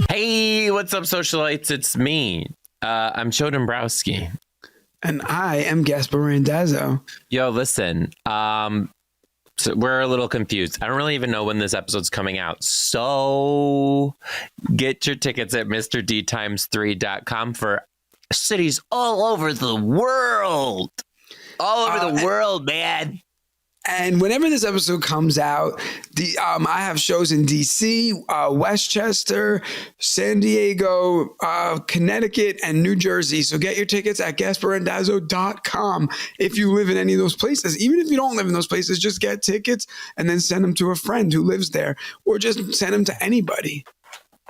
Hey, what's up, socialites? It's me. I'm Joe Dombrowski. And I am Gaspare Randazzo. Yo, listen. So we're a little confused. I don't really even know when this episode's coming out. So get your tickets at MrD3.com for cities all over the world. All over the world, man. And whenever this episode comes out, I have shows in DC, Westchester, San Diego, Connecticut, and New Jersey. So get your tickets at GaspareRandazzo.com if you live in any of those places. Even if you don't live in those places, just get tickets and then send them to a friend who lives there, or just send them to anybody.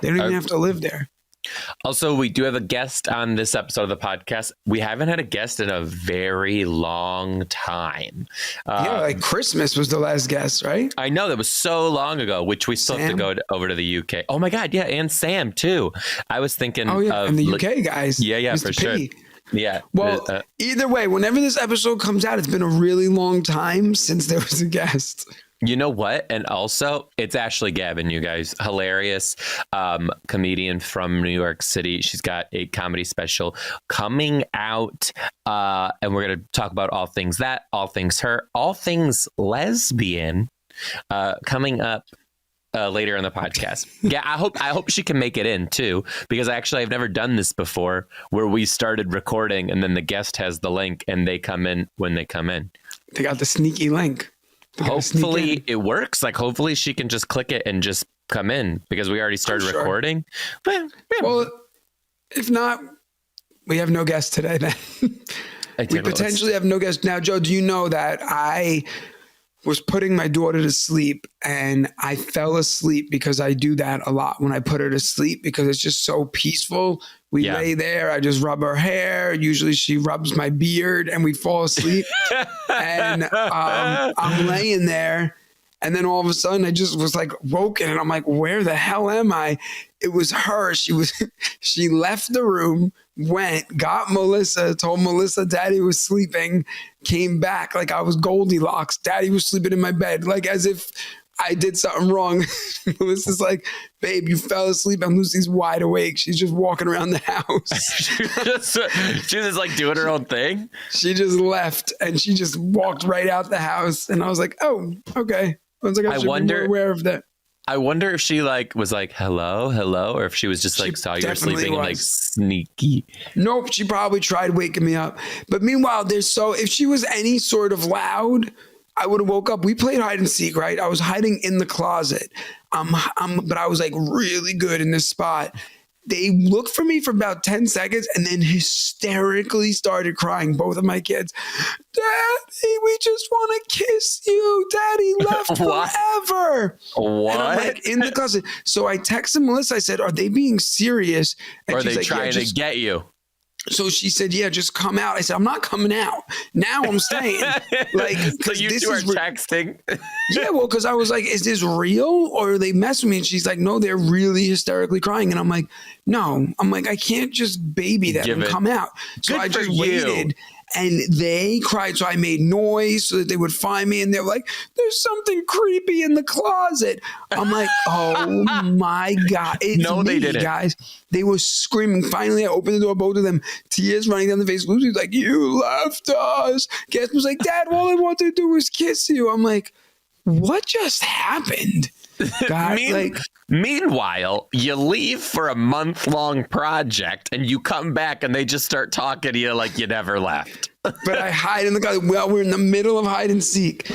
They don't even have to live there. Also, we do have a guest on this episode of the podcast. We haven't had a guest in a very long time. Like Christmas was the last guest, right? I know, that was so long ago, which we still have to go over to the UK. Oh my God, yeah, and Sam too. I was thinking of and the UK guys. Yeah, Mr. for sure. P. Yeah. Well, either way, whenever this episode comes out, it's been a really long time since there was a guest. You know what? And also, it's Ashley Gavin, you guys. Hilarious comedian from New York City. She's got a comedy special coming out. And we're going to talk about all things that, all things her, all things lesbian coming up later in the podcast. Yeah, I hope she can make it in too, because I've never done this before where we started recording and then the guest has the link and they come in when they come in. They got the sneaky link. Hopefully it works. Like, hopefully she can just click it and just come in, because we already started recording. But, yeah. Well, if not, we have no guest today then. We potentially have no guest. Now, Joe, do you know that I was putting my daughter to sleep and I fell asleep, because I do that a lot when I put her to sleep, because it's just so peaceful. We lay there, I just rub her hair. Usually she rubs my beard and we fall asleep. And I'm laying there, and then all of a sudden I just was like woken, and I'm like, where the hell am I? It was her. She left the room, went, got Melissa, told Melissa Daddy was sleeping, came back like I was Goldilocks. Daddy was sleeping in my bed, like as if I did something wrong. Melissa's like, babe, you fell asleep. And Lucy's wide awake. She's just walking around the house. She was like doing her own thing. She just left and she just walked right out the house. And I was like, oh, okay. I was like, I should be more aware of that. I wonder if she was like, hello, or if she was just like, saw you were sleeping and like sneaky. Nope. She probably tried waking me up. But meanwhile, if she was any sort of loud, I would have woke up. We played hide and seek, right? I was hiding in the closet. But I was like really good in this spot. They looked for me for about 10 seconds and then hysterically started crying, both of my kids. Daddy, we just want to kiss you. Daddy left forever. What? And I'm like in the closet. So I texted Melissa. I said, are they being serious? And or are they like, trying to get you? So she said, yeah, just come out. I said, I'm not coming out. Now I'm staying. Like, so you two are texting? Yeah, well, because I was like, is this real? Or are they messing with me? And she's like, no, they're really hysterically crying. And I'm like, no. I'm like, I can't just baby them and come out. So I just waited. And they cried. So I made noise so that they would find me. And they were like, there's something creepy in the closet. I'm like, oh my God. It's they didn't. Guys. They were screaming. Finally, I opened the door, both of them, tears running down the face. Lucy was like, you left us. Gasp was like, Dad, all I wanted to do was kiss you. I'm like, what just happened? God, Meanwhile, you leave for a month-long project and you come back and they just start talking to you like you never left. But I hide in the closet. Well, we're in the middle of hide and seek.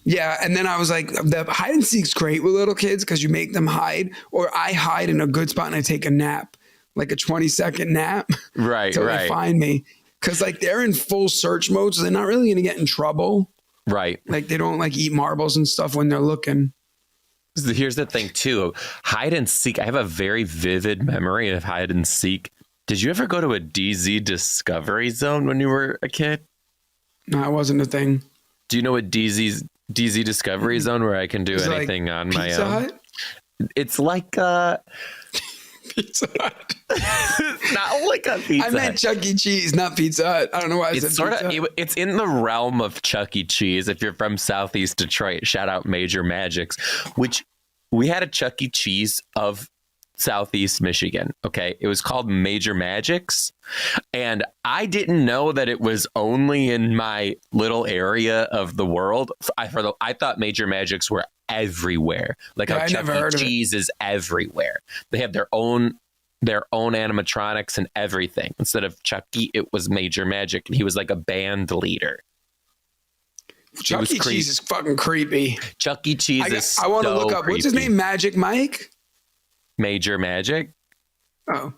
Yeah, and then I was like, the hide and seek's great with little kids because you make them hide, or I hide in a good spot and I take a nap, like a 20-second nap. Right, Till they find me. Because like they're in full search mode, so they're not really going to get in trouble. Right. Like they don't like eat marbles and stuff when they're looking. Here's the thing too, hide and seek. I have a very vivid memory of hide and seek. Did you ever go to a DZ Discovery Zone when you were a kid? No, it wasn't a thing. Do you know what DZ Discovery Zone where I can do anything like on my own? Hut? It's like Pizza Hut. Not like a Pizza Hut. I meant Chuck E. Cheese, not Pizza Hut. I don't know why I said Pizza Hut. It's in the realm of Chuck E. Cheese. If you're from Southeast Detroit, shout out Major Magics, which we had a Chuck E. Cheese of Southeast Michigan. Okay. It was called Major Magics. And I didn't know that it was only in my little area of the world. I thought Major Magics were everywhere. Like how Chuck E. Cheese is everywhere. They have their own animatronics and everything. Instead of Chucky, it was Major Magic. And he was like a band leader. Chuck E. Cheese is fucking creepy. Chuck E. Cheese is I want to look up. creepy. What's his name? Magic Mike? Major Magic? Oh.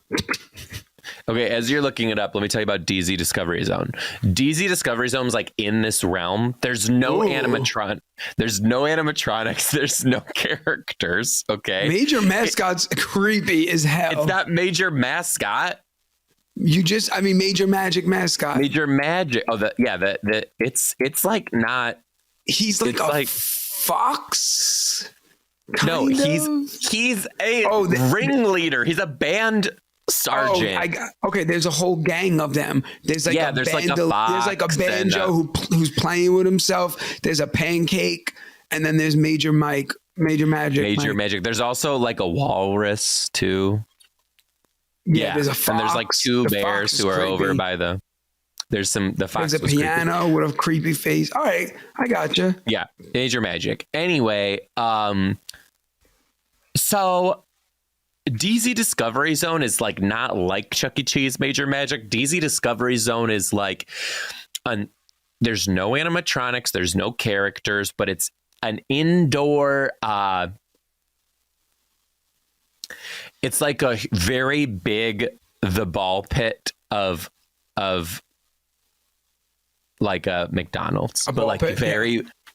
Okay, as you're looking it up, let me tell you about DZ Discovery Zone. DZ Discovery Zone is like in this realm. There's no animatronics. There's no characters. Okay. Major Mascot's creepy as hell. It's not Major Mascot. Major Magic Mascot. Major Magic. Oh, it's like not. He's like a fox. No, he's a ringleader. He's a band sergeant. Okay, there's a whole gang of them. There's like there's like a banjo who's playing with himself. There's a pancake, and then there's Major Mike, Major Magic. There's also like a walrus too. Yeah, there's a fox. And there's like two bears who are creepy. Over by the. There's the fox. There's a piano creepy. With a creepy face. All right, I gotcha. Yeah, Major Magic. Anyway, so DZ Discovery Zone is like not like Chuck E. Cheese Major Magic. DZ Discovery Zone is like there's no animatronics, there's no characters, but it's an indoor it's like a very big the ball pit of like a McDonald's, but like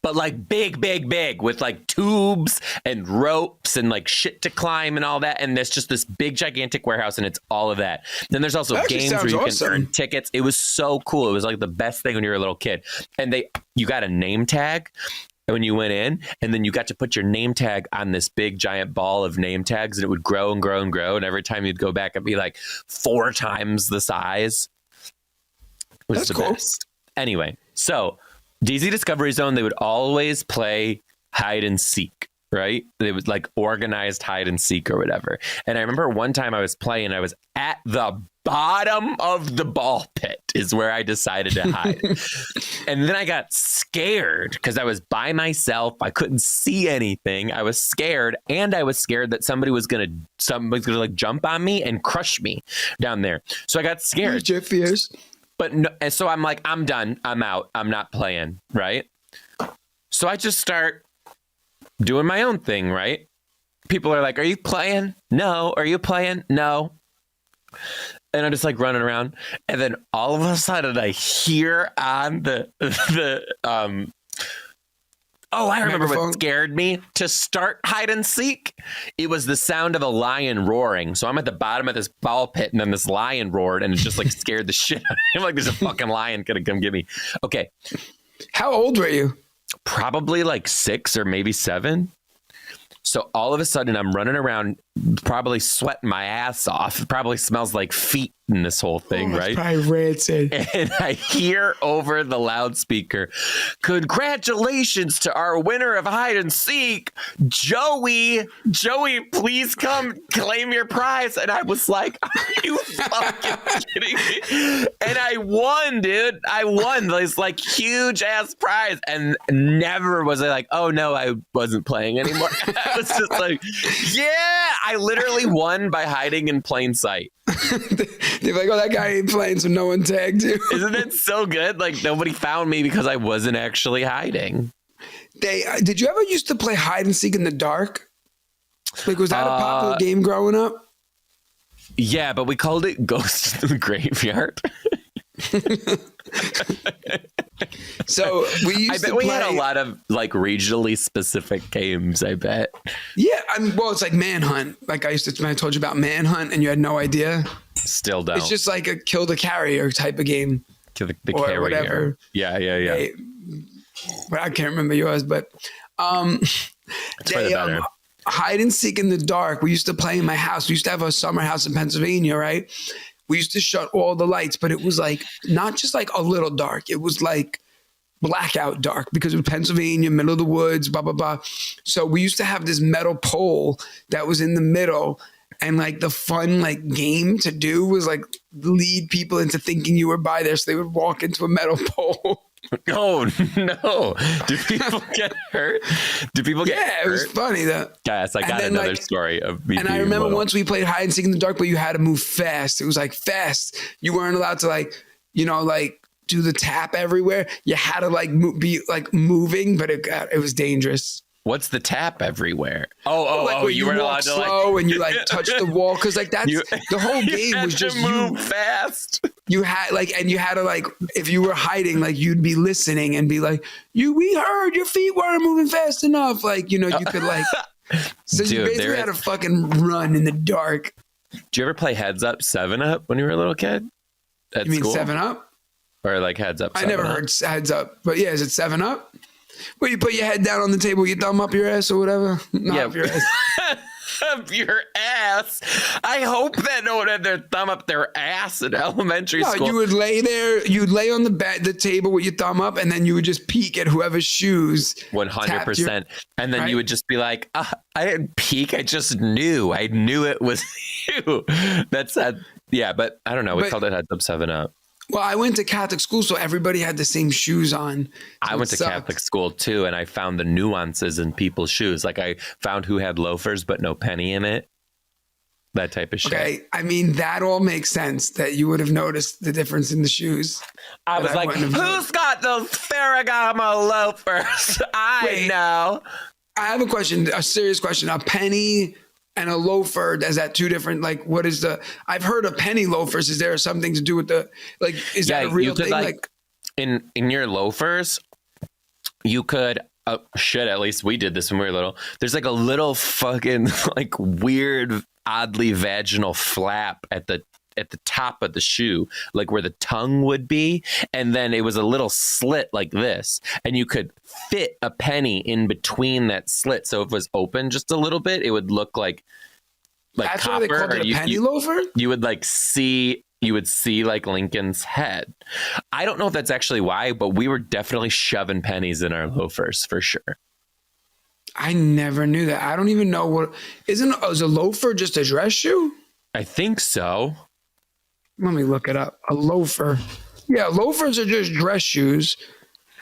but like big with like tubes and ropes and like shit to climb and all that. And there's just this big gigantic warehouse and it's all of that. Then there's also games where you can earn tickets. It was so cool. It was like the best thing when you were a little kid. And you got a name tag when you went in, and then you got to put your name tag on this big giant ball of name tags, and it would grow and grow and grow. And every time you'd go back, it'd be like 4 times the size. It was the best. Anyway, so DZ Discovery Zone, they would always play hide and seek, right? They would like organized hide and seek or whatever. And I remember one time I was playing, I was at the bottom of the ball pit is where I decided to hide. And then I got scared because I was by myself. I couldn't see anything. I was scared, and I was scared that somebody was gonna like jump on me and crush me down there. So I got scared. But no, and so I'm like, I'm done. I'm out. I'm not playing, right? So I just start doing my own thing, right? People are like, are you playing? No. Are you playing? No. And I'm just like running around. And then all of a sudden I hear on I remember what scared me to start hide and seek. It was the sound of a lion roaring. So I'm at the bottom of this ball pit, and then this lion roared, and it just like scared the shit out of me. I'm like, there's a fucking lion gonna come get me. Okay. How old were you? Probably like 6 or maybe 7. So all of a sudden I'm running around, probably sweating my ass off. It probably smells like feet in this whole thing, right? Probably rancid. And I hear over the loudspeaker, congratulations to our winner of hide and seek, Joey. Joey, please come claim your prize. And I was like, are you fucking kidding me? And I won, dude. I won this like huge ass prize. And never was I like, oh no, I wasn't playing anymore. I was just like, yeah, I literally won by hiding in plain sight. They're like, oh, that guy ain't playing, so no one tagged you. Isn't it so good? Like, nobody found me because I wasn't actually hiding. Did you ever used to play hide and seek in the dark? Like, was that a popular game growing up? Yeah, but we called it Ghost in the Graveyard. So we had a lot of like regionally specific games. I bet. Yeah, it's like Manhunt. Like I told you about Manhunt, and you had no idea. Still don't. It's just like a kill the carrier type of game. Kill the carrier. Whatever. Yeah. I can't remember yours, but hide and seek in the dark. We used to play in my house. We used to have a summer house in Pennsylvania, right? We used to shut all the lights, but it was like not just like a little dark. It was like blackout dark because it was Pennsylvania, middle of the woods, blah, blah, blah. So we used to have this metal pole that was in the middle. And like the fun like game to do was like lead people into thinking you were by there. So they would walk into a metal pole. Oh no. Do people get hurt? Do people get hurt? It was funny though. Guys, I got another story of me. And I remember once we played hide and seek in the dark, but you had to move fast. It was like fast. You weren't allowed to like, you know, like do the tap everywhere. You had to like be like moving, but it was dangerous. What's the tap everywhere? Oh, you weren't allowed to slow and you like touch the wall because like that's the whole game was just move fast. You had like, and you had to like, if you were hiding, like you'd be listening and be like, we heard your feet weren't moving fast enough. Like, you know, you could like, so you basically had to fucking run in the dark. Did you ever play Heads Up 7-Up when you were a little kid? You mean 7-Up? Or like Heads Up 7-Up? I never heard Heads Up, but yeah, is it 7-Up? Where you put your head down on the table, you thumb up your ass or whatever? Up your ass. Up your ass. I hope that no one had their thumb up their ass in elementary school. You would lay there, you'd lay on the table with your thumb up, and then you would just peek at whoever's shoes. 100%. And then you would just be like, I didn't peek. I just knew. I knew it was you. That's yeah, but I don't know. We called it Heads Up 7-Up. Well, I went to Catholic school, so everybody had the same shoes on. So I went to Catholic school too, and I found the nuances in people's shoes. Like I found who had loafers but no penny in it. That type of shit. Okay, I mean, that all makes sense that you would have noticed the difference in the shoes. I was like, who's got those Ferragamo loafers? I know. I have a question, a serious question. A penny and a loafer, is that two different, like, what is I've heard of penny loafers. Is there something to do with is that a real thing? Like in your loafers, you could, at least we did this when we were little. There's like a little fucking like weird, oddly vaginal flap at the top of the shoe, like where the tongue would be. And then it was a little slit like this. And you could fit a penny in between that slit. So if it was open just a little bit, it would look like that's copper. Why they called it a penny loafer? You would see like Lincoln's head. I don't know if that's actually why, but we were definitely shoving pennies in our loafers for sure. I never knew that. I don't even know is a loafer just a dress shoe? I think so. Let me look it up. A loafer. Yeah, loafers are just dress shoes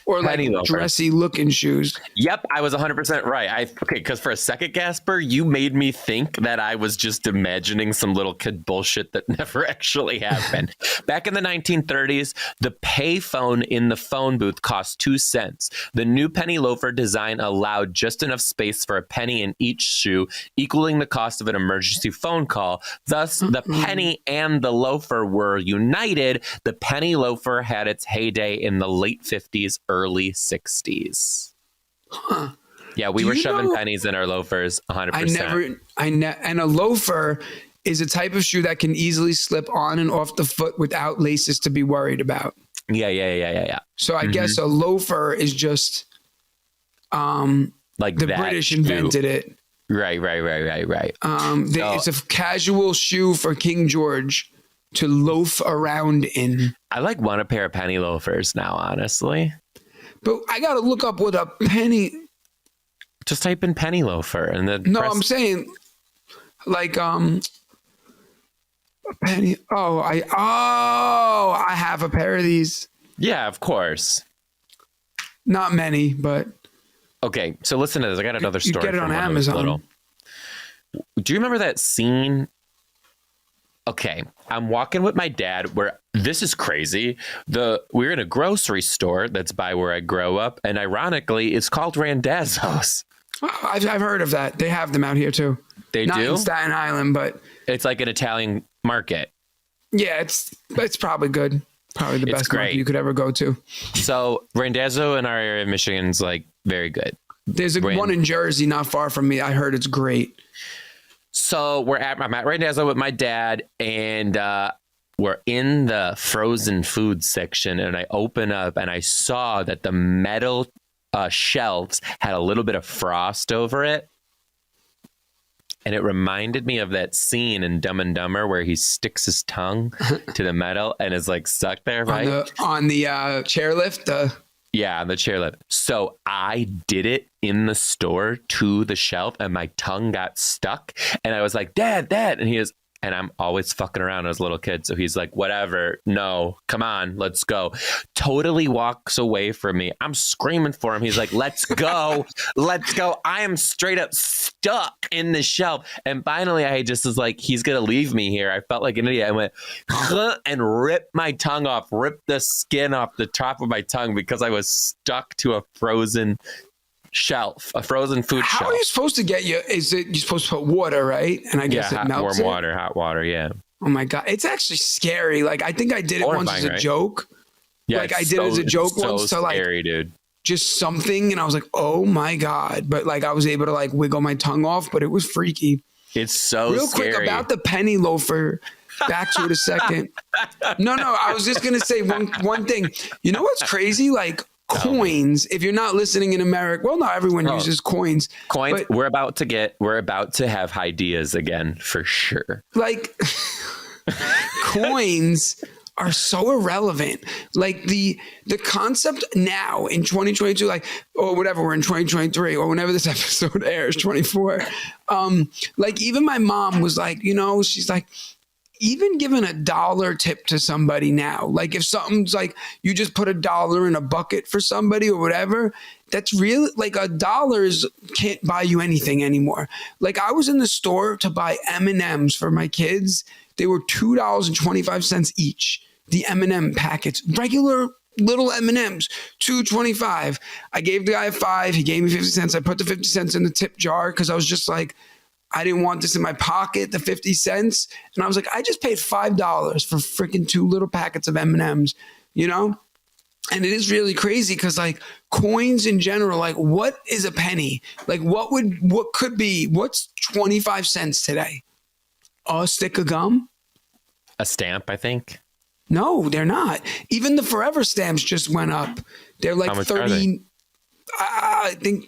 or like dressy looking shoes. Yep, I was 100% right. Because for a second, Gaspar, you made me think that I was just imagining some little kid bullshit that never actually happened. Back in the 1930s, the payphone in the phone booth cost 2 cents. The new penny loafer design allowed just enough space for a penny in each shoe, equaling the cost of an emergency phone call. Thus, the penny and the loafer were united. The penny loafer had its heyday in the late 50s, early 60s. Huh. Yeah, we were shoving pennies in our loafers 100%. And a loafer is a type of shoe that can easily slip on and off the foot without laces to be worried about. Yeah. So I guess a loafer is just like the British invented it. Right. It's a casual shoe for King George to loaf around in. I want a pair of penny loafers now, honestly. But I got to look up what a penny. Just type in penny loafer and then. No, I'm saying like a penny. I have a pair of these. Yeah, of course. Not many, but. Okay, so listen to this. I got another story. You get it on Amazon. Do you remember that scene? Okay, I'm walking with my dad where this is crazy. We're in a grocery store that's by where I grow up. And ironically, it's called Randazzo's. Oh, I've heard of that. They have them out here too. They Not do? in Staten Island, but. It's like an Italian market. Yeah, it's probably good. Probably the best market you could ever go to. So Randazzo in our area of Michigan is like very good. There's one in Jersey not far from me. I heard it's great. So I'm at Randazzo with my dad, and we're in the frozen food section, and I open up and I saw that the metal shelves had a little bit of frost over it. And it reminded me of that scene in Dumb and Dumber where he sticks his tongue to the metal and is like stuck there, right? On the chairlift. Yeah, on the chairlift. So I did it in the store to the shelf and my tongue got stuck. And I was like, Dad. And he was, and I'm always fucking around as a little kid. So he's like, whatever. No, come on, let's go. Totally walks away from me. I'm screaming for him. He's like, let's go. Let's go. I am straight up stuck in the shelf. And finally, I just was like, he's going to leave me here. I felt like an idiot. I went and ripped my tongue off, ripped the skin off the top of my tongue because I was stuck to a frozen shelf, a frozen food shelf. How are you supposed to get you? Is it you're supposed to put water, right? And I guess it melts hot water. Yeah. Oh my God, it's actually scary. Like I think I did it once as a joke. Yeah, like I did it as a joke once to like scary, dude. Just something, and I was like, oh my God! But like I was able to like wiggle my tongue off, but it was freaky. It's so real scary. Quick about the penny loafer. Back to it a second. No, I was just gonna say one thing. You know what's crazy? Like. Coins, if you're not listening in America, well, not everyone uses coins. But we're about to have ideas again for sure. Like coins are so irrelevant. Like the concept now in 2022, like or whatever, we're in 2023 or whenever this episode airs, 24. Like even my mom was like, she's like, even giving $1 tip to somebody now, like if something's like you just put $1 in a bucket for somebody or whatever, that's real. Like $1 can't buy you anything anymore. Like I was in the store to buy M&Ms for my kids. They were $2.25 each. The M&M packets, regular little M&Ms, $2.25. I gave the guy $5. He gave me 50 cents. I put the 50 cents in the tip jar because I was just like, I didn't want this in my pocket, the 50 cents. And I was like, I just paid $5 for freaking 2 little packets of M&Ms, And it is really crazy because like coins in general, like what is a penny? Like what's 25 cents today? A stick of gum? A stamp, I think. No, they're not. Even the forever stamps just went up. They're like 30, I think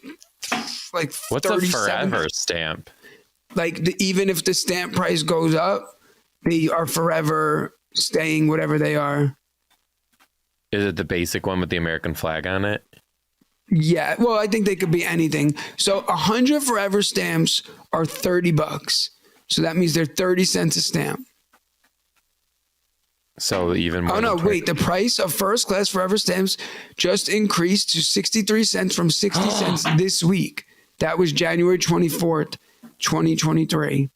like what's 37. A forever stamp? Like even if the stamp price goes up, they are forever staying whatever they are. Is it the basic one with the American flag on it? Yeah. Well, I think they could be anything. So 100 forever stamps are $30. So that means they're 30 cents a stamp. So even more. Oh no, wait, the price of first class forever stamps just increased to 63 cents from 60 cents this week. That was January 24th. 2023.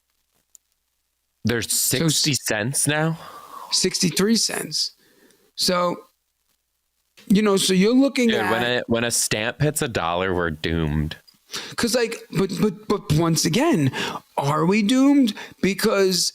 There's 60 cents now? 63 cents. So, so you're looking at when a stamp hits $1, we're doomed. Cause like, but once again, are we doomed? Because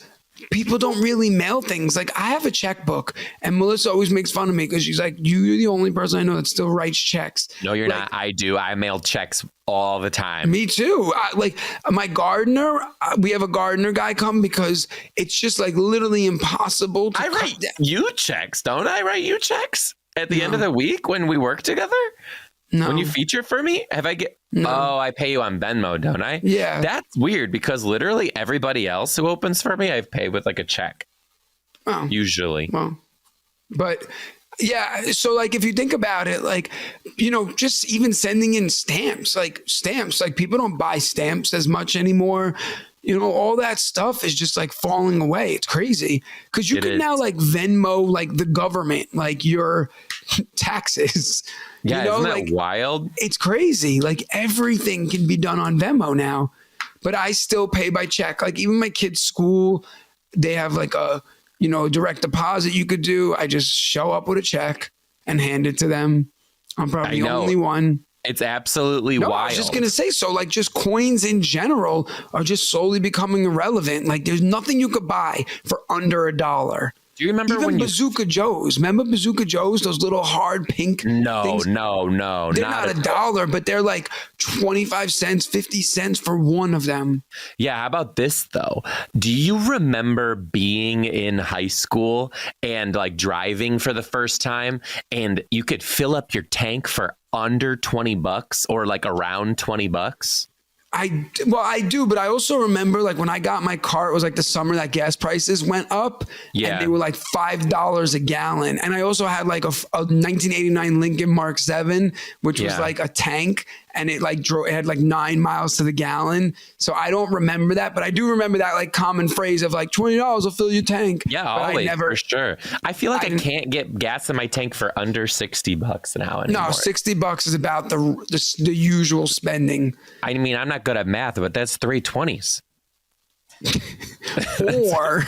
people don't really mail things. Like I have a checkbook and Melissa always makes fun of me because she's like, you're the only person I know that still writes checks. No, you're not. I do. I mail checks all the time. Me too. Like my gardener, we have a gardener guy come because it's just like literally impossible to I write you checks, don't I? Write you checks at the end of the week when we work together? No. When you feature for me? I pay you on Venmo, don't I? Yeah. That's weird because literally everybody else who opens for me, I've paid with like a check. Oh. Usually. Well, but yeah. So like, if you think about it, like, just even sending in stamps, like people don't buy stamps as much anymore. All that stuff is just like falling away. It's crazy because you can now like Venmo, like the government, like your taxes. Yeah, isn't that wild? It's crazy. Like everything can be done on Venmo now, but I still pay by check. Like even my kids' school, they have like a, direct deposit you could do. I just show up with a check and hand it to them. I'm probably the only one. It's absolutely wild. I was just going to say, so like just coins in general are just slowly becoming irrelevant. Like there's nothing you could buy for under $1. Do you remember when Bazooka Joes? Remember Bazooka Joes? Those little hard pink things? No. They're not $1, but they're like 25 cents, 50 cents for one of them. Yeah, how about this though? Do you remember being in high school and like driving for the first time and you could fill up your tank for under $20 or like around $20? I do, but I also remember like when I got my car, it was like the summer that gas prices went up, and they were like $5 a gallon. And I also had like a 1989 Lincoln Mark 7, which was like a tank, and it like it had like 9 miles to the gallon. So I don't remember that, but I do remember that like common phrase of like $20 will fill your tank. Yeah, always, for sure. I feel like I can't get gas in my tank for under $60 now anymore. No, $60 is about the usual spending. I mean, I'm not good at math, but that's 320s. Or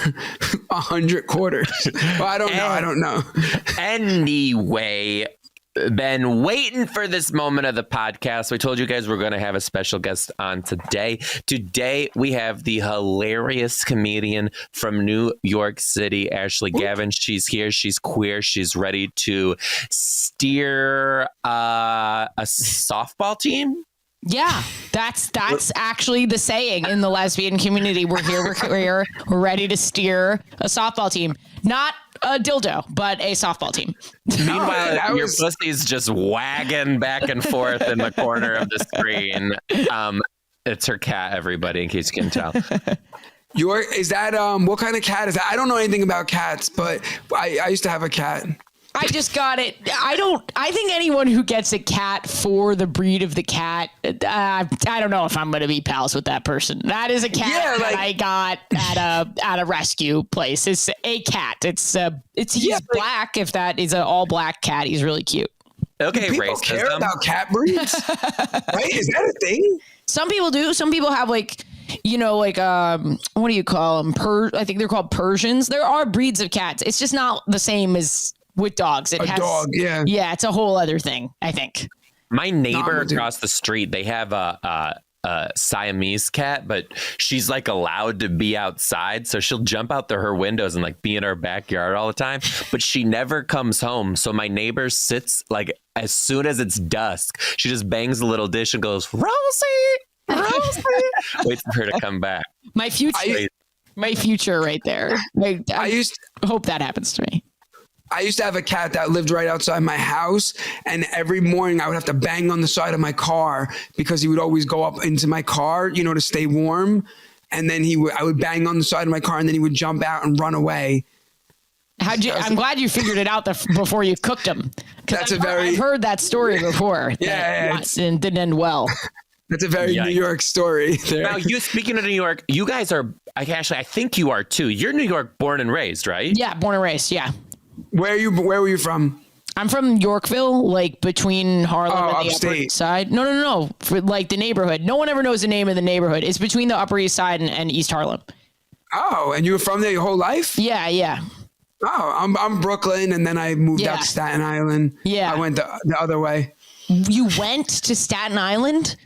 100 quarters. Well, I don't know. Anyway, been waiting for this moment of the podcast. We told you guys we're going to have a special guest on today. Today, we have the hilarious comedian from New York City, Ashley Gavin. She's here. She's queer. She's ready to steer a softball team. Yeah, that's actually the saying in the lesbian community. We're here, we're queer, we're ready to steer a softball team. Not a dildo, but a softball team. Meanwhile, your pussy's just wagging back and forth in the corner of the screen. It's her cat, everybody, in case you can tell. Is that what kind of cat is that? I don't know anything about cats, but I used to have a cat. I just got it. I think anyone who gets a cat for the breed of the cat, I don't know if I'm going to be pals with that person. That is a cat that I got at a rescue place. It's a cat. He's black. If that is an all black cat, he's really cute. Okay, people care about cat breeds, right? Is that a thing? Some people do. Some people have like, what do you call them? I think they're called Persians. There are breeds of cats. It's just not the same as with dogs. It has dog, yeah. Yeah, it's a whole other thing, I think. My neighbor across the street, they have a Siamese cat, but she's like allowed to be outside. So she'll jump out her windows and like be in our backyard all the time, but she never comes home. So my neighbor sits like as soon as it's dusk, she just bangs a little dish and goes, Rosie, waits for her to come back. My future right there. I hope that happens to me. I used to have a cat that lived right outside my house, and every morning I would have to bang on the side of my car because he would always go up into my car, to stay warm. And then I would bang on the side of my car, and then he would jump out and run away. I'm glad you figured it out before you cooked him. I've heard that story before. Yeah, and didn't end well. That's a very New York story there. Now, speaking of New York, you guys are, actually, I think you are too. You're New York born and raised, right? Yeah, born and raised, yeah. Where were you from? I'm from Yorkville, like between Harlem and the Upper East Side. No. For, like the neighborhood. No one ever knows the name of the neighborhood. It's between the Upper East Side and East Harlem. Oh, and you were from there your whole life? Yeah. Oh, I'm Brooklyn, and then I moved out to Staten Island. Yeah. I went the other way. You went to Staten Island?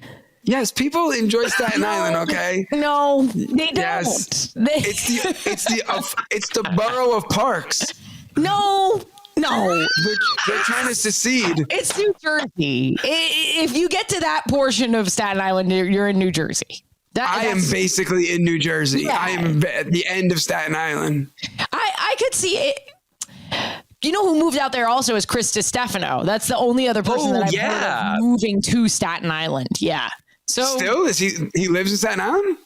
Yes, people enjoy Staten Island, okay? No, they don't. Yes. It's the borough of Parks. No. They're trying to secede. It's New Jersey. If you get to that portion of Staten Island, you're in New Jersey. I am basically in New Jersey. Yeah. I am at the end of Staten Island. I could see it. You know who moved out there also is Chris DiStefano. That's the only other person that I've heard of moving to Staten Island. Yeah. So still, he lives in Staten Island?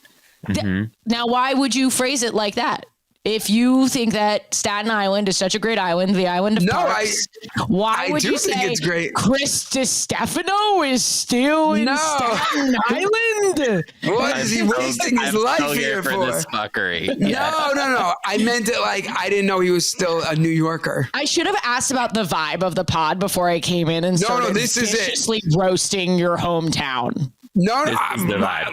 Mm-hmm. Now, why would you phrase it like that? If you think that Staten Island is such a great island, the island of Parks, why would you say it's great? Chris DiStefano is still in Staten Island? What is he wasting his life here for? This fuckery. No. I meant it like I didn't know he was still a New Yorker. I should have asked about the vibe of the pod before I came in and started viciously roasting your hometown. No,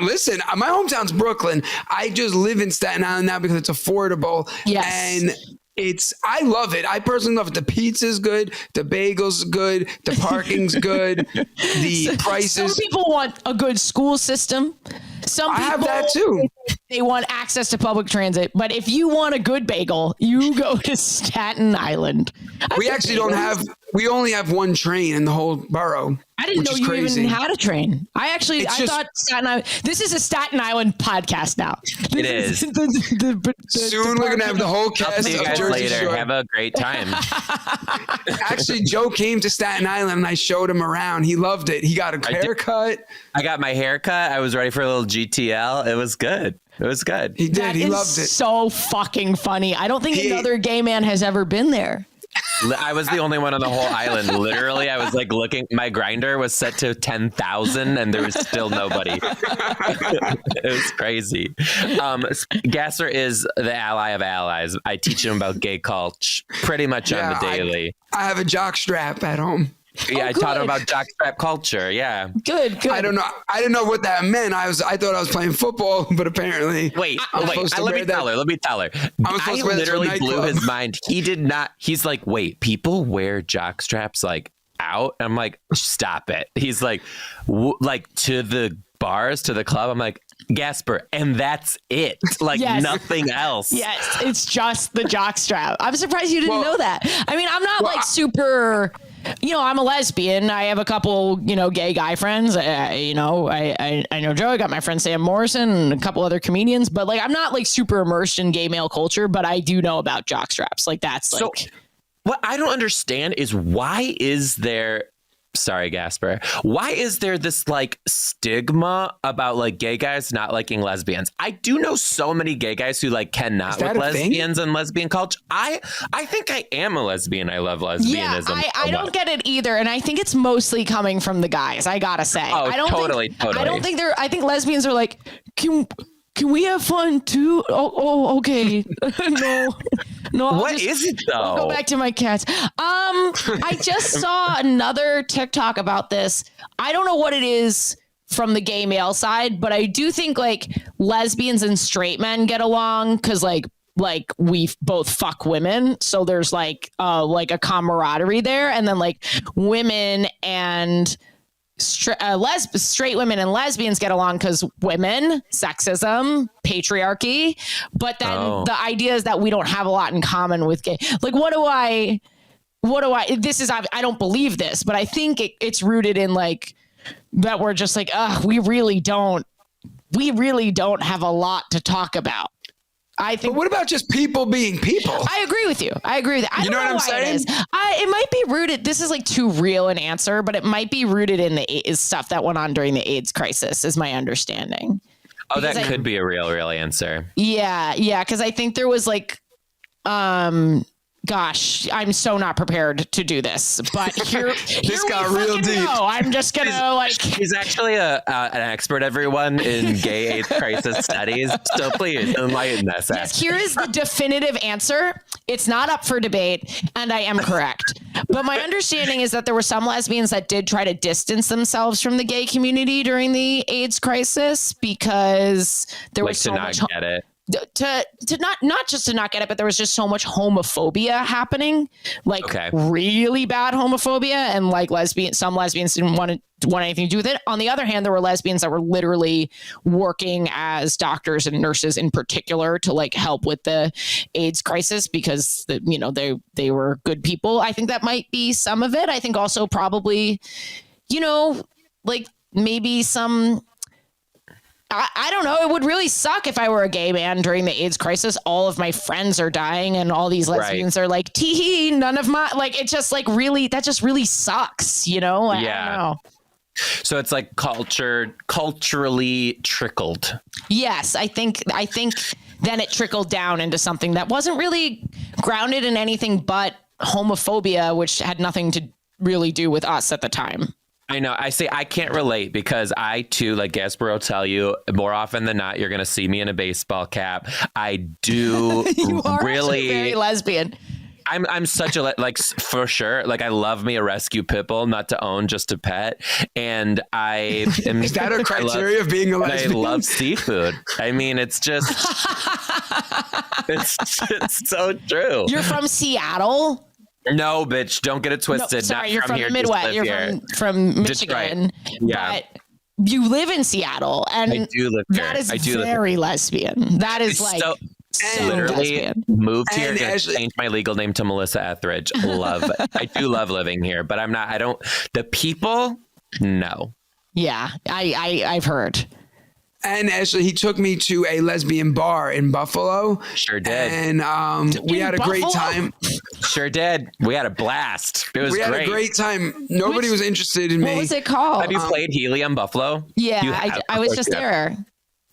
listen, my hometown's Brooklyn. I just live in Staten Island now because it's affordable. Yes. And I love it. I personally love it. The pizza's good. The bagel's good. The parking's good. The prices. Some people want a good school system. Some people, I have that too. They want access to public transit. But if you want a good bagel, you go to Staten Island. We actually don't have we only have one train in the whole borough. I didn't know you even had a train. I thought Staten Island. This is a Staten Island podcast now. It is. Soon we're gonna have the whole cast see you guys of Jersey later. Shore. Have a great time. Actually, Joe came to Staten Island and I showed him around. He loved it. He got a haircut. I got my haircut. I was ready for a little GTL. It was good. It was good. He did. He loved it. So fucking funny. I don't think another gay man has ever been there. I was the only one on the whole island. Literally, I was like looking. My grinder was set to 10,000, and there was still nobody. It was crazy. Gasser is the ally of allies. I teach him about gay culture pretty much on the daily. I have a jock strap at home. Yeah, I taught him about jockstrap culture. Yeah. Good. I don't know. I didn't know what that meant. I thought I was playing football, but apparently. Wait. Let me tell her. I literally blew his mind. He did not. He's like, wait, people wear jockstraps like out? I'm like, stop it. He's like, like to the bars, to the club. I'm like, Gaspar, and that's it. Like nothing else. Yes, it's just the jockstrap. I'm surprised you didn't know that. I mean, I'm not like super. I'm a lesbian. I have a couple, gay guy friends. I know Joe. I got my friend Sam Morrison and a couple other comedians. But like, I'm not like super immersed in gay male culture. But I do know about jockstraps. Like that's like. So, what I don't understand is why is there. Sorry, Gaspar. Why is there this like stigma about like gay guys not liking lesbians? I do know so many gay guys who like cannot with lesbians and lesbian culture. I think I am a lesbian. I love lesbianism. Yeah, I don't get it either, and I think it's mostly coming from the guys. I gotta say. Oh, totally. I don't think they're. I think lesbians are like, can we have fun too? Oh, okay. No. What is it though? I'll go back to my cats. I just saw another TikTok about this. I don't know what it is from the gay male side, but I do think like lesbians and straight men get along because like we both fuck women. So there's like a camaraderie there. And then like women and straight women and lesbians get along because women, sexism, patriarchy. But then the idea is that we don't have a lot in common with gay. Like, I don't believe this, but I think it's rooted in like that we're just like, we really don't have a lot to talk about. I think. But what about just people being people? I agree with you. I agree with that. You know what I'm saying? It might be rooted. This is like too real an answer, but it might be rooted in the stuff that went on during the AIDS crisis, is my understanding. Oh, that could be a real answer. Yeah. Because I think there was like, gosh, I'm so not prepared to do this, but here got real deep. I'm just gonna He's actually an expert, everyone, in gay AIDS crisis studies. So please enlighten us. Yes, here is the definitive answer. It's not up for debate, and I am correct. But my understanding is that there were some lesbians that did try to distance themselves from the gay community during the AIDS crisis because there was so much. Get it. To not just to not get it, but there was just so much homophobia happening, like really bad homophobia, and like some lesbians didn't want anything to do with it. On the other hand, there were lesbians that were literally working as doctors and nurses in particular to like help with the AIDS crisis because they were good people. I think that might be some of it. I think also probably, like maybe some. I don't know. It would really suck if I were a gay man during the AIDS crisis. All of my friends are dying and all these lesbians are like, tee none of my, like, it just like really, that just really sucks, I don't know. So it's like culturally trickled. Yes. I think then it trickled down into something that wasn't really grounded in anything but homophobia, which had nothing to really do with us at the time. I know. I say I can't relate because I too, like Gaspar will tell you, more often than not, you're going to see me in a baseball cap. I do you are really very lesbian. I'm such a for sure. Like I love me a rescue pit bull, not to own, just to pet. And I am. Is that a criteria of being a lesbian? I love seafood. I mean, it's just it's so true. You're from Seattle. No, bitch, don't get it twisted. No, sorry, you're from the Midwest. You're from Michigan. Yeah. But you live in Seattle, and I do live here. That is very lesbian. That is Literally moved here to change my legal name to Melissa Etheridge. I do love living here, but the people, no. Yeah, I've heard. And Ashley, he took me to a lesbian bar in Buffalo. Sure did. And we had a great time. Sure did. We had a blast. It was great. We had a great time. Nobody was interested in me. What was it called? Have you played Helium Buffalo? Yeah, I was just there.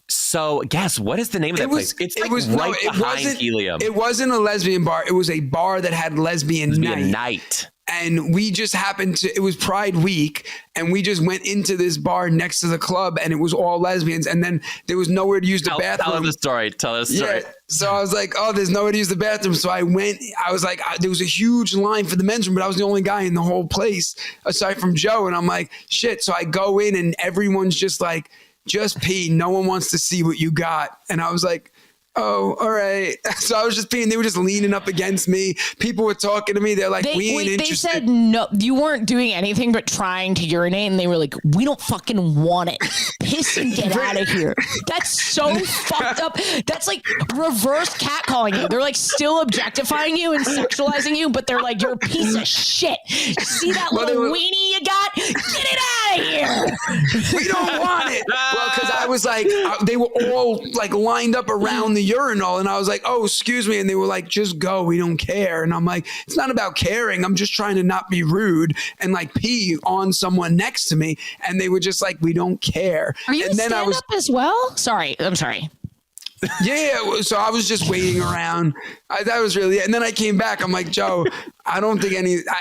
So, guess what is the name of that place? It's right behind Helium. It wasn't a lesbian bar. It was a bar that had lesbian night. And we just happened to, it was Pride Week, and we just went into this bar next to the club, and it was all lesbians. And then there was nowhere to use the bathroom. Tell us the story. Yeah. So I was like, oh, there's nowhere to use the bathroom. So I was like, there was a huge line for the men's room, but I was the only guy in the whole place aside from Joe. And I'm like, shit. So I go in, and everyone's just like, just pee. No one wants to see what you got. And I was like, oh, all right. So I was just peeing. They were just leaning up against me. People were talking to me. They're like, we ain't interested. They said, no, you weren't doing anything but trying to urinate. And they were like, we don't fucking want it. Piss and get out of here. That's so fucked up. That's like reverse catcalling you. They're like still objectifying you and sexualizing you, but they're like, you're a piece of shit. See that little weenie you got? Get it out of here. We don't want it. Well, because I was like, they were all like lined up around the urinal, and I was like, oh, excuse me. And they were like, just go. We don't care. And I'm like, it's not about caring. I'm just trying to not be rude and like pee on someone next to me. And they were just like, we don't care. Are you stand up as well? Sorry. I'm sorry. Yeah. So I was just waiting around. That was really it. And then I came back. I'm like, Joe, I don't think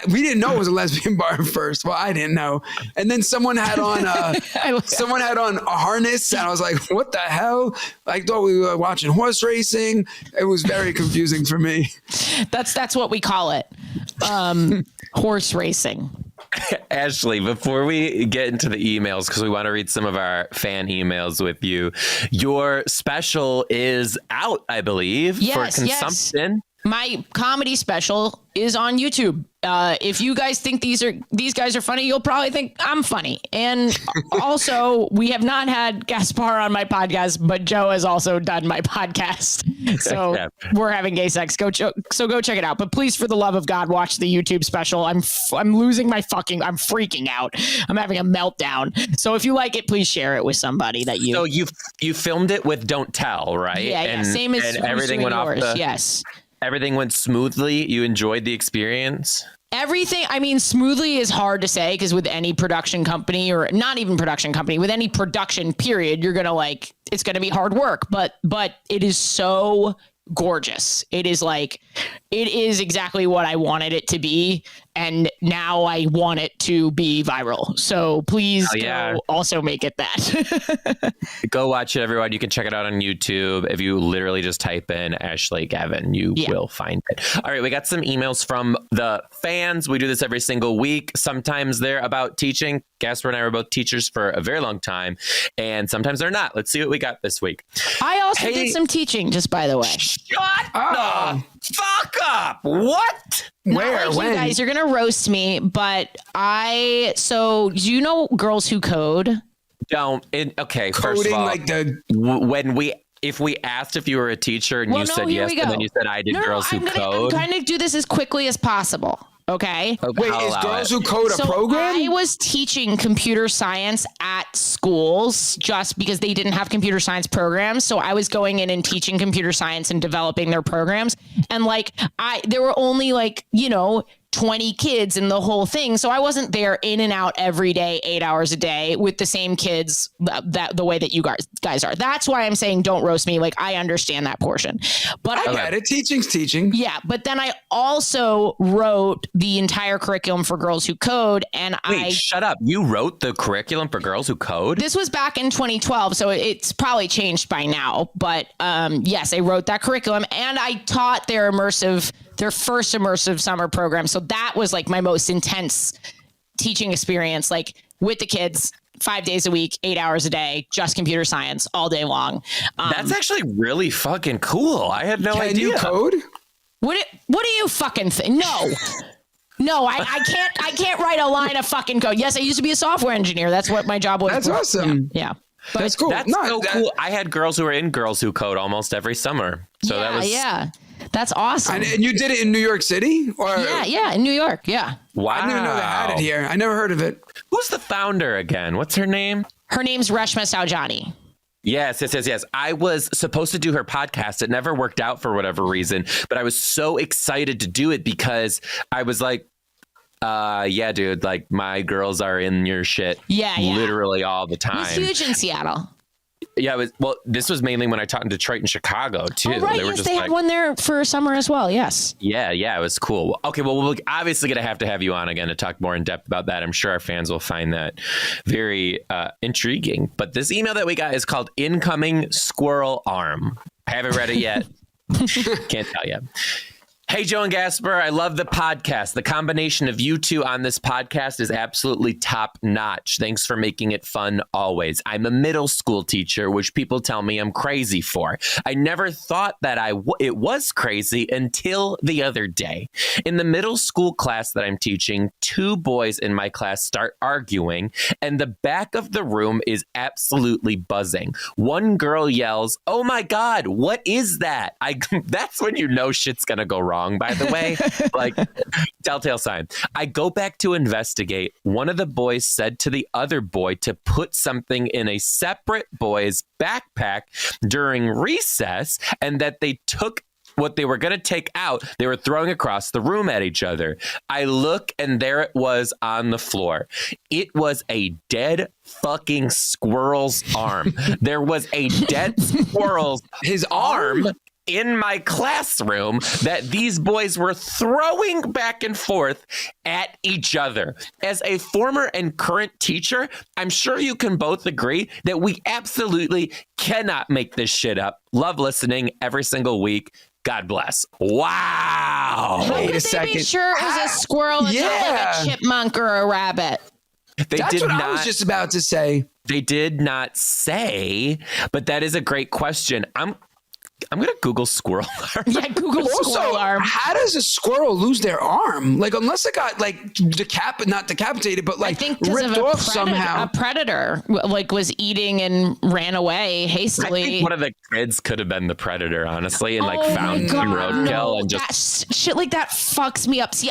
we didn't know it was a lesbian bar at first. Well, I didn't know. And then someone had on a harness, and I was like, what the hell? I thought we were watching horse racing. It was very confusing for me. That's what we call it. Horse racing. Ashley, before we get into the emails, because we want to read some of our fan emails with you, your special is out, I believe, for consumption. Yes. My comedy special is on YouTube. If you guys think these guys are funny, you'll probably think I'm funny. And also, we have not had Gaspar on my podcast, but Joe has also done my podcast. So we're having gay sex. So go check it out. But please, for the love of God, watch the YouTube special. I'm losing I'm freaking out. I'm having a meltdown. So if you like it, please share it with somebody that you. So you filmed it with Don't Tell, right? Yeah, same as everything went yours. Yes. Everything went smoothly. You enjoyed the experience? Everything. I mean, smoothly is hard to say because with any production company, or not even production company, with any production period, you're going to it's going to be hard work, but it is so gorgeous. It is exactly what I wanted it to be. And now I want it to be viral. So please go also make it that. Go watch it, everyone. You can check it out on YouTube. If you literally just type in Ashley Gavin, you will find it. All right. We got some emails from the fans. We do this every single week. Sometimes they're about teaching. Gaspar and I were both teachers for a very long time, and sometimes they're not. Let's see what we got this week. I also did some teaching, just by the way. Shut the fuck up. What? Where? Like when? You guys are going to roast me, but do you know Girls Who Code? Okay, Coding, first of all, if we asked if you were a teacher and you said yes, and then you said I did Girls Who Code. I'm trying to do this as quickly as possible. Okay. Wait, is Girls Who Code a program? I was teaching computer science at schools just because they didn't have computer science programs. So I was going in and teaching computer science and developing their programs. And there were only 20 kids in the whole thing. So I wasn't there in and out every day, 8 hours a day with the same kids the way that you guys are. That's why I'm saying don't roast me. I understand that portion, but I get it. Teaching's teaching. Yeah. But then I also wrote the entire curriculum for Girls Who Code. And shut up. You wrote the curriculum for Girls Who Code? This was back in 2012. So it's probably changed by now, but yes, I wrote that curriculum and I taught their first immersive summer program. So that was my most intense teaching experience, with the kids 5 days a week, 8 hours a day, just computer science all day long. That's actually really fucking cool. I had no idea. Can you code? What do you fucking think? No, I can't write a line of fucking code. Yes, I used to be a software engineer. That's what my job was. That's awesome. Yeah. That's cool. That's so cool. I had girls who were in Girls Who Code almost every summer. So that was That's awesome. And you did it in New York City? Or? Yeah, in New York. Yeah. Wow. I didn't even know they had it here. I never heard of it. Who's the founder again? What's her name? Her name's Reshma Saujani. Yes. I was supposed to do her podcast. It never worked out for whatever reason, but I was so excited to do it because I was like, yeah, dude, like my girls are in your shit. Yeah. Literally all the time. It was huge in Seattle. Yeah, this was mainly when I taught in Detroit and Chicago too. Oh, right. They had one there for summer as well. Yes. Yeah, it was cool. Okay, well, we're obviously going to have you on again to talk more in depth about that. I'm sure our fans will find that very intriguing. But this email that we got is called Incoming Squirrel Arm. I haven't read it yet. Can't tell you. Hey, Joe and Gaspare, I love the podcast. The combination of you two on this podcast is absolutely top notch. Thanks for making it fun always. I'm a middle school teacher, which people tell me I'm crazy for. I never thought that it was crazy until the other day. In the middle school class that I'm teaching, 2 boys in my class start arguing, and the back of the room is absolutely buzzing. One girl yells, "Oh my God, what is that?" That's when you know shit's gonna go wrong. By the way, like telltale sign. I go back to investigate. One of the boys said to the other boy to put something in a separate boy's backpack during recess, and that they took what they were going to take out, they were throwing across the room at each other. I look, and there it was on the floor. It was a dead fucking squirrel's arm. There was a dead squirrel's arm in my classroom that these boys were throwing back and forth at each other. As a former and current teacher, I'm sure you can both agree that we absolutely cannot make this shit up. Love listening every single week. God bless. Wow. Wait a second. Be sure it was a squirrel and not like a chipmunk or a rabbit. That's what I was just about to say. They did not say, but that is a great question. I'm going to Google squirrel arm. Yeah, Google squirrel arm. How does a squirrel lose their arm? Like, unless it got like not decapitated, but like ripped off somehow. A predator like was eating and ran away hastily. I think one of the kids could have been the predator, honestly, and like found some roadkill and just shit like that fucks me up. See,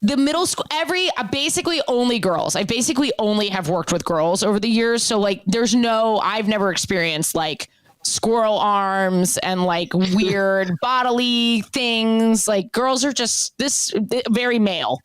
the middle school basically only girls. I basically only have worked with girls over the years, so like I've never experienced like squirrel arms and like weird bodily things. Like girls are just very male.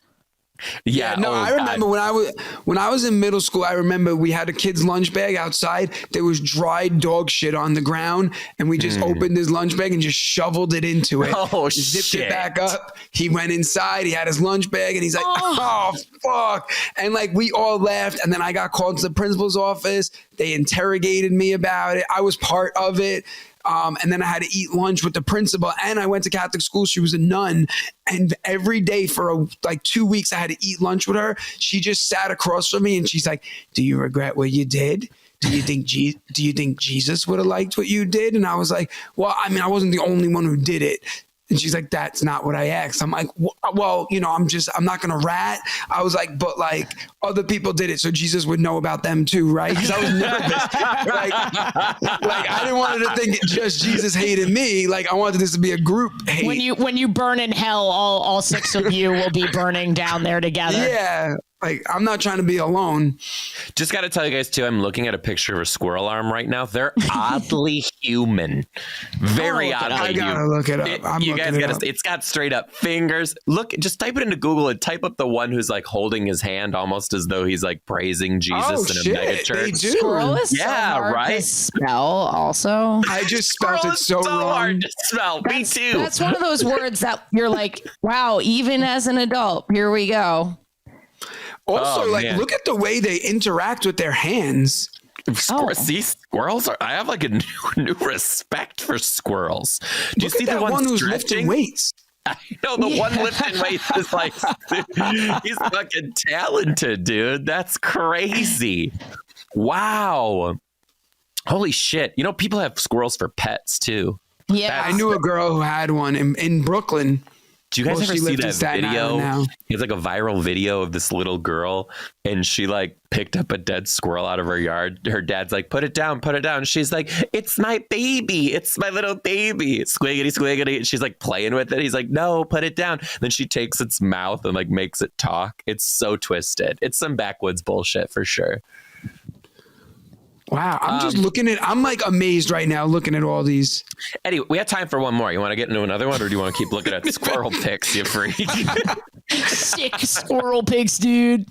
Yeah, no, I remember when I was in middle school, I remember we had a kid's lunch bag outside. There was dried dog shit on the ground, and we just opened his lunch bag and just shoveled it into it. Oh, zipped it back up. He went inside. He had his lunch bag, and he's like, "Oh fuck!" And like we all laughed, and then I got called to the principal's office. They interrogated me about it. I was part of it. And then I had to eat lunch with the principal, and I went to Catholic school. She was a nun, and every day for like 2 weeks, I had to eat lunch with her. She just sat across from me, and she's like, "Do you regret what you did? Do you think Jesus would have liked what you did?" And I was like, "Well, I mean, I wasn't the only one who did it." And she's like, "That's not what I asked." I'm like, "Well, I'm not going to rat." I was like, "But like other people did it, so Jesus would know about them too, right?" Because I was nervous. like I didn't want her to think just Jesus hated me. Like I wanted this to be a group hate. When you burn in hell, all 6 of you will be burning down there together. Yeah. Like, I'm not trying to be alone. Just got to tell you guys, too, I'm looking at a picture of a squirrel arm right now. They're oddly human. Very oddly human. I got to look it up. It's got straight up fingers. Look, just type it into Google and type up the one who's like holding his hand almost as though he's like praising Jesus in a mega church. They do. Squirrel is so hard to spell also. I just spelled it so wrong. Hard to spell. Me too. That's one of those words that you're like, wow, even as an adult, here we go. Also, look at the way they interact with their hands. See, squirrels I have like a new respect for squirrels. Do you see the one who's lifting weights? I know the one lifting weights is like, he's fucking talented, dude. That's crazy. Wow. Holy shit. People have squirrels for pets too. Yeah. I knew a girl who had one in Brooklyn. Do you guys ever see that video? Now. It's like a viral video of this little girl, and she like picked up a dead squirrel out of her yard. Her dad's like, put it down, put it down. And she's like, it's my baby. It's my little baby. Squiggity, squiggity. And she's like playing with it. He's like, no, put it down. Then she takes its mouth and like makes it talk. It's so twisted. It's some backwoods bullshit for sure. Wow. I'm just I'm like amazed right now looking at all these. Eddie, we have time for one more. You want to get into another one, or do you want to keep looking at squirrel pics, you freak? Sick squirrel pics, dude.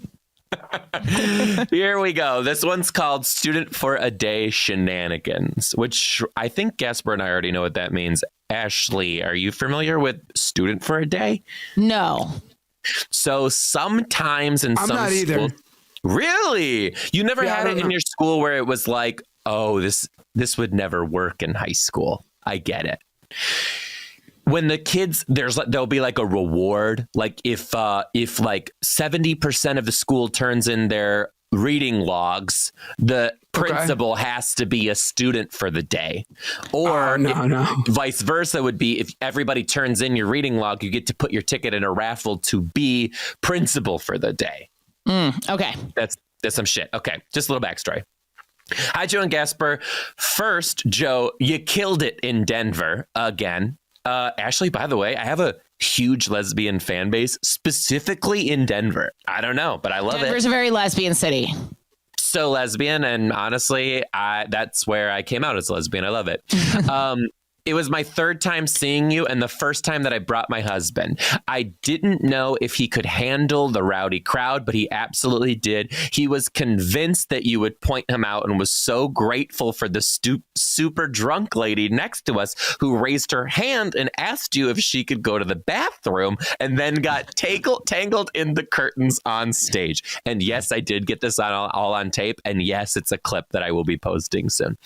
Here we go. This one's called Student for a Day Shenanigans, which I think Gaspare and I already know what that means. Ashley, are you familiar with Student for a Day? No. So sometimes in I'm some not either. schools, really? You never had it in your school where it was like, oh, this would never work in high school. I get it. When the kids, there'll be like a reward. Like if like 70% of the school turns in their reading logs, the principal has to be a student for the day. Or vice versa would be if everybody turns in your reading log, you get to put your ticket in a raffle to be principal for the day. Okay. That's some shit. Okay. Just a little backstory. Hi, Joe and Gaspare. First, Joe, you killed it in Denver again. Ashley, by the way, I have a huge lesbian fan base, specifically in Denver. I don't know, but I love it. Denver's a very lesbian city. So lesbian, and honestly, that's where I came out as lesbian. I love it. It was my third time seeing you and the first time that I brought my husband. I didn't know if he could handle the rowdy crowd, but he absolutely did. He was convinced that you would point him out and was so grateful for the super drunk lady next to us who raised her hand and asked you if she could go to the bathroom and then got tangled in the curtains on stage. And yes, I did get this all on tape. And yes, it's a clip that I will be posting soon.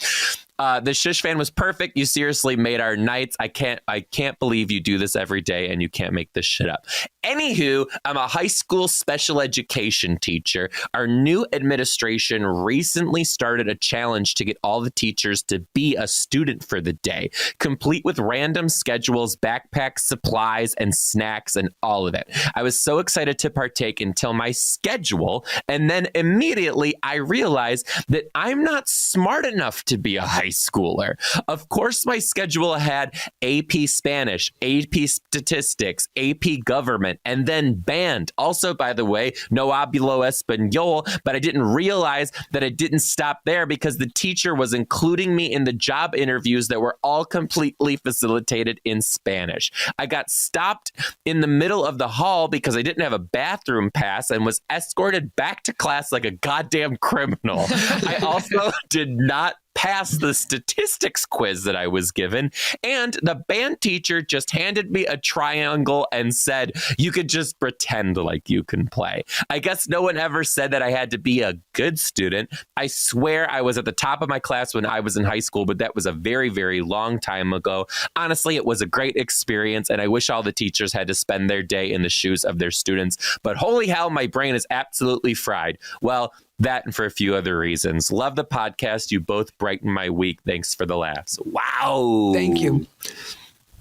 The Shush fan was perfect. You seriously made our nights. I can't believe you do this every day and you can't make this shit up. Anywho, I'm a high school special education teacher. Our new administration recently started a challenge to get all the teachers to be a student for the day, complete with random schedules, backpacks, supplies, and snacks, and all of it. I was so excited to partake until my schedule, and then immediately I realized that I'm not smart enough to be a high schooler. Of course, my schedule had AP Spanish, AP Statistics, AP Government, and then band. Also, by the way, no hablo español, but I didn't realize that it didn't stop there because the teacher was including me in the job interviews that were all completely facilitated in Spanish. I got stopped in the middle of the hall because I didn't have a bathroom pass and was escorted back to class like a goddamn criminal. I also did not pass the statistics quiz that I was given, and the band teacher just handed me a triangle and said, you could just pretend like you can play. I guess no one ever said that I had to be a good student. I swear I was at the top of my class when I was in high school, but that was a very, very long time ago. Honestly, it was a great experience, and I wish all the teachers had to spend their day in the shoes of their students, but holy hell, my brain is absolutely fried. Well, that and for a few other reasons. Love the podcast. You both brighten my week. Thanks for the laughs. Wow. Thank you.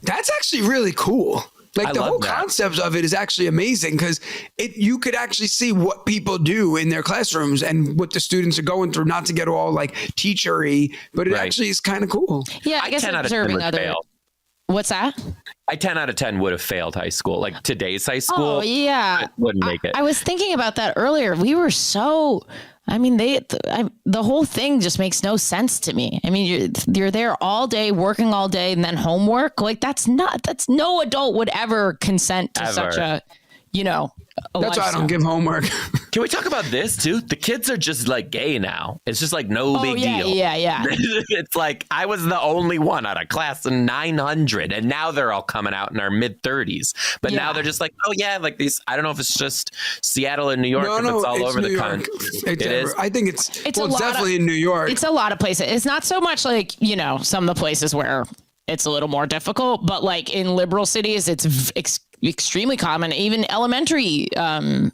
That's actually really cool. Like the whole concept of it is actually amazing because you could actually see what people do in their classrooms and what the students are going through, not to get all like teachery, but it actually is kind of cool. Yeah, I guess observing other. What's that? I 10 out of 10 would have failed high school. Like today's high school. Oh, yeah. Wouldn't make it. I was thinking about that earlier. We were so, I mean, the whole thing just makes no sense to me. I mean, you're there all day, working all day, and then homework. Like that's no adult would ever consent to such a, that's why I don't give homework. Can we talk about this too? The kids are just like gay now. It's just like no big deal. Yeah. It's like I was the only one out of class of 900, and now they're all coming out in our mid 30s. But now they're just like, oh yeah, like these. I don't know if it's just Seattle and New York, if it's all over the country. It is. I think it's definitely in New York. It's a lot of places. It's not so much like some of the places where it's a little more difficult, but like in liberal cities, it's extremely common. Even elementary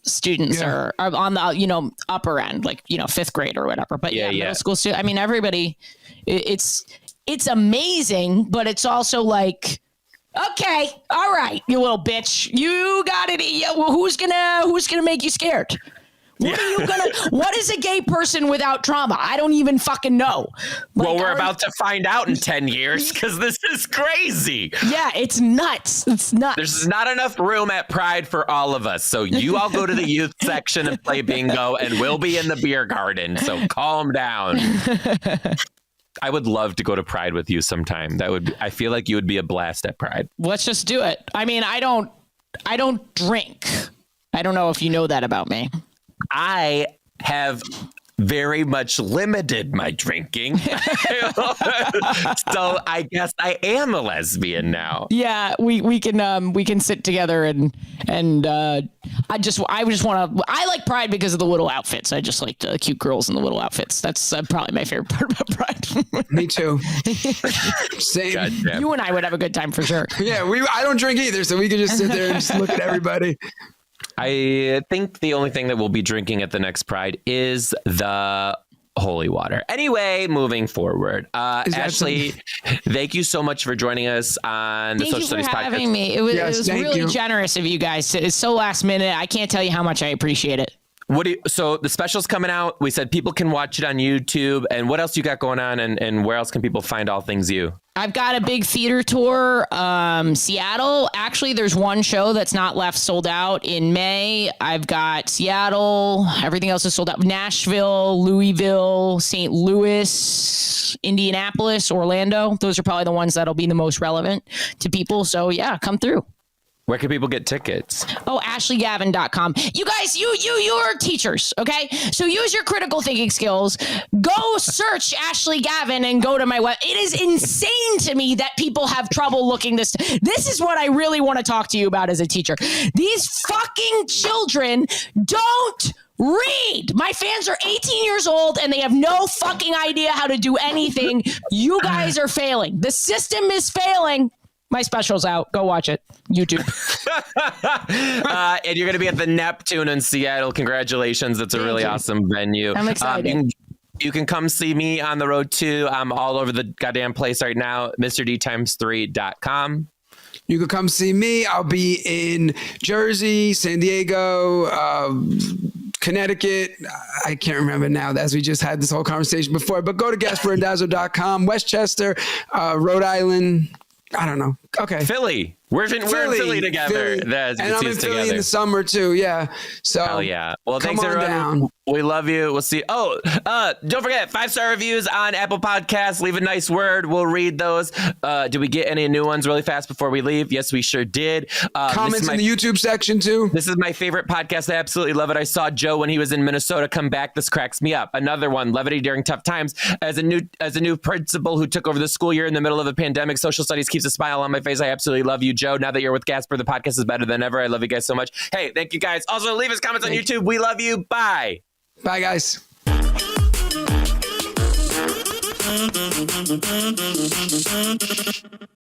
students are on the upper end, like 5th grade or whatever. But middle school students. I mean, everybody. It's amazing, but it's also like Okay, all right, you little bitch. You got it. Yeah, well, who's gonna make you scared? What is a gay person without trauma? I don't even fucking know. Well, we're about to find out in 10 years because this is crazy. Yeah, it's nuts. It's nuts. There's not enough room at Pride for all of us. So you all go to the youth section and play bingo, and we'll be in the beer garden. So calm down. I would love to go to Pride with you sometime. I feel like you would be a blast at Pride. Let's just do it. I mean, I don't drink. I don't know if you know that about me. I have very much limited my drinking. So I guess I am a lesbian now. Yeah, we can sit together and I just want to. I like Pride because of the little outfits. I just like the cute girls in the little outfits. That's probably my favorite part about Pride. Me too. Same. Goddamn. You and I would have a good time for sure. Yeah, I don't drink either, so we could just sit there and just look at everybody. I think the only thing that we'll be drinking at the next Pride is the holy water. Anyway, moving forward. Ashley, thank you so much for joining us on the Social Studies Podcast. Thank you for having me. It was really generous of you guys. It's so last minute. I can't tell you how much I appreciate it. So the special's coming out. We said people can watch it on YouTube. And what else you got going on? And where else can people find all things you? I've got a big theater tour. Seattle. Actually, there's one show that's not left sold out in May. I've got Seattle. Everything else is sold out. Nashville, Louisville, St. Louis, Indianapolis, Orlando. Those are probably the ones that'll be the most relevant to people. So yeah, come through. Where can people get tickets? Oh, AshleyGavin.com. You guys, you're teachers, okay? So use your critical thinking skills. Go search Ashley Gavin and go to my web. It is insane to me that people have trouble looking this. This is what I really want to talk to you about as a teacher. These fucking children don't read. My fans are 18 years old and they have no fucking idea how to do anything. You guys are failing. The system is failing. My special's out. Go watch it. YouTube. And you're going to be at the Neptune in Seattle. Congratulations. That's a really awesome venue. I'm excited. You can come see me on the road too. I'm all over the goddamn place right now. Mr.D3.com. You can come see me. I'll be in Jersey, San Diego, Connecticut. I can't remember now as we just had this whole conversation before, but go to GaspareRandazzo.com, Westchester, Rhode Island. I don't know. Okay. Philly. We're in Philly together. And I'm in Philly in the summer too. Yeah. So hell yeah. Well, thanks everyone. Down. We love you. We'll see. Oh, don't forget 5-star reviews on Apple Podcasts. Leave a nice word. We'll read those. Did we get any new ones really fast before we leave? Yes, we sure did. Comments in the YouTube section too. This is my favorite podcast. I absolutely love it. I saw Joe when he was in Minnesota come back. This cracks me up. Another one, levity during tough times. As a new principal who took over the school year in the middle of a pandemic, social studies keeps a smile on my face. I absolutely love you, Joe. Now that you're with Gaspare, the podcast is better than ever. I love you guys so much. Hey, thank you guys. Also, leave us comments on YouTube. We love you. Bye. Bye, guys.